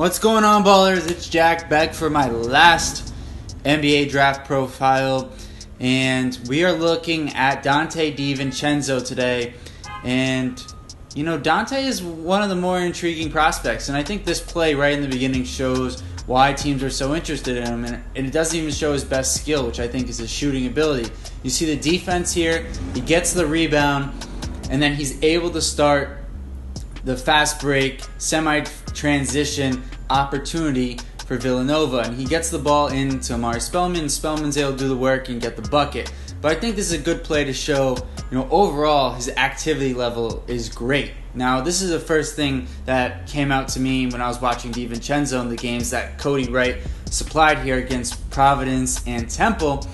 What's going on, ballers? It's Jack back for my last NBA draft profile, and we are looking at Donte DiVincenzo today. And you know, Donte is one of the more intriguing prospects, and I think this play right in the beginning shows why teams are so interested in him, and it doesn't even show his best skill, which I think is his shooting ability. You see the defense here, he gets the rebound, and then he's able to start the fast break, semi-transition opportunity for Villanova, and he gets the ball into Amari Spellman. Spellman's able to do the work and get the bucket. But I think this is a good play to show, overall his activity level is great. Now, this is the first thing that came out to me when I was watching DiVincenzo in the games that Cody Wright supplied here against Providence and Temple.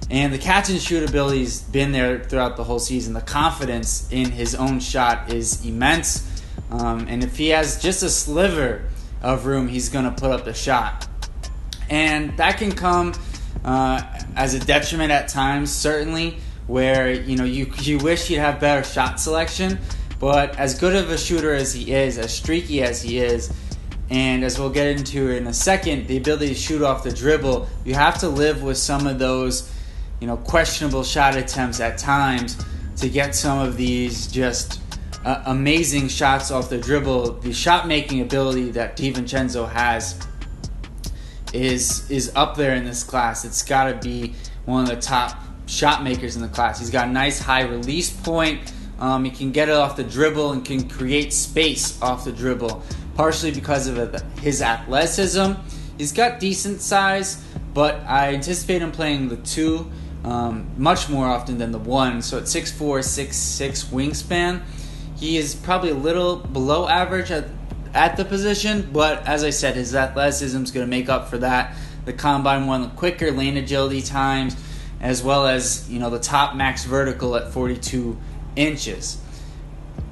And the catch and shoot ability's been there throughout the whole season. The confidence in his own shot is immense. And if he has just a sliver of room, he's going to put up the shot. And that can come as a detriment at times, certainly, where you wish he'd have better shot selection. But as good of a shooter as he is, as streaky as he is, and as we'll get into in a second, the ability to shoot off the dribble, you have to live with some of those questionable shot attempts at times to get some of these just amazing shots off the dribble. The shot-making ability that DiVincenzo has is up there in this class. It's got to be one of the top shot makers in the class. He's got a nice high release point. He can get it off the dribble and can create space off the dribble, partially because of his athleticism. He's got decent size, but I anticipate him playing the 2 much more often than the 1. So at 6'4", 6'6" wingspan, he is probably a little below average at the position, but as I said, his athleticism is going to make up for that. The combine won the quicker lane agility times, as well as the top max vertical at 42 inches.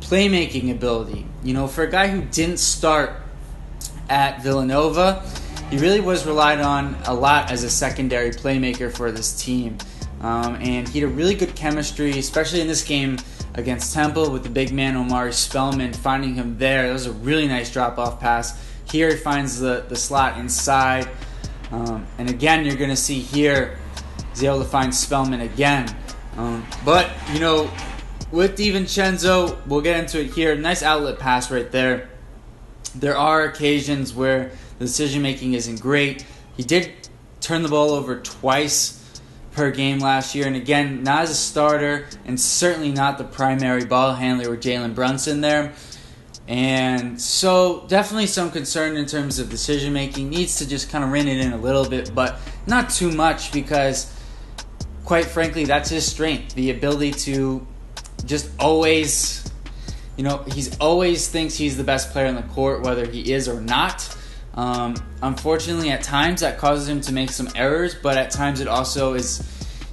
Playmaking ability. For a guy who didn't start at Villanova, he really was relied on a lot as a secondary playmaker for this team. And he had a really good chemistry, especially in this game against Temple with the big man Omari Spellman, finding him there. That was a really nice drop-off pass. Here he finds the slot inside. And again, you're going to see here he's able to find Spellman again. But with DiVincenzo, we'll get into it here. Nice outlet pass right there. There are occasions where the decision-making isn't great. He did turn the ball over twice per game last year, and again, not as a starter, and certainly not the primary ball handler with Jalen Brunson there. And so definitely some concern in terms of decision making. Needs to just kind of rein it in a little bit, but not too much, because quite frankly, that's his strength, the ability to just always, he's always thinks he's the best player on the court, whether he is or not. Unfortunately, at times that causes him to make some errors, but at times it also is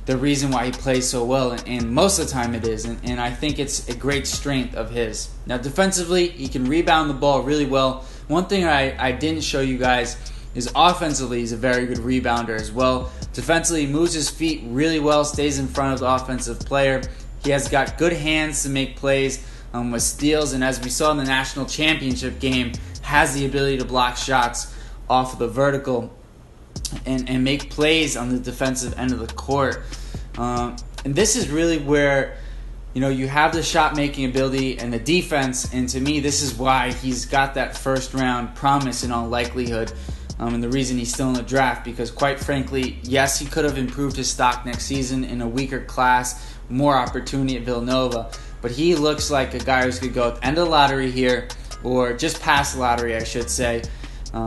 the reason why he plays so well, and most of the time it is, and I think it's a great strength of his. Now, defensively, he can rebound the ball really well. One thing I didn't show you guys is offensively he's a very good rebounder as well. Defensively, he moves his feet really well, stays in front of the offensive player. He has got good hands to make plays with steals, and as we saw in the national championship game, has the ability to block shots off of the vertical and make plays on the defensive end of the court. And this is really where you have the shot making ability and the defense, and to me this is why he's got that first round promise in all likelihood, and the reason he's still in the draft, because quite frankly, yes, he could have improved his stock next season in a weaker class, more opportunity at Villanova, but he looks like a guy who's going to go at the end of the lottery here, or just past the lottery, I should say,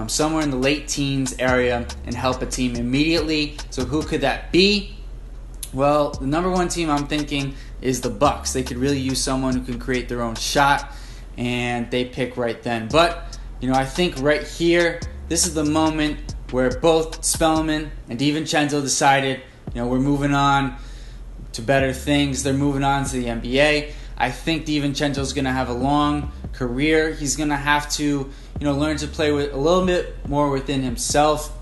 somewhere in the late teens area, and help a team immediately. So who could that be? Well, the number 1 team I'm thinking is the Bucks. They could really use someone who can create their own shot, and they pick right then. But I think right here, this is the moment where both Spellman and DiVincenzo decided, we're moving on to better things. They're moving on to the NBA. I think DiVincenzo's going to have a long career. He's going to have to, learn to play with a little bit more within himself.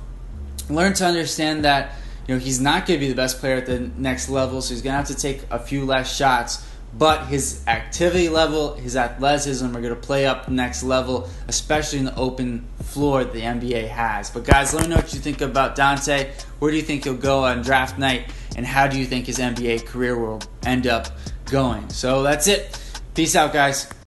Learn to understand that, he's not going to be the best player at the next level, so he's going to have to take a few less shots. but his activity level, his athleticism are going to play up the next level, especially in the open floor that the NBA has. But guys, let me know what you think about Donte. Where do you think he'll go on draft night, and how do you think his NBA career will end up going? So that's it. Peace out, guys.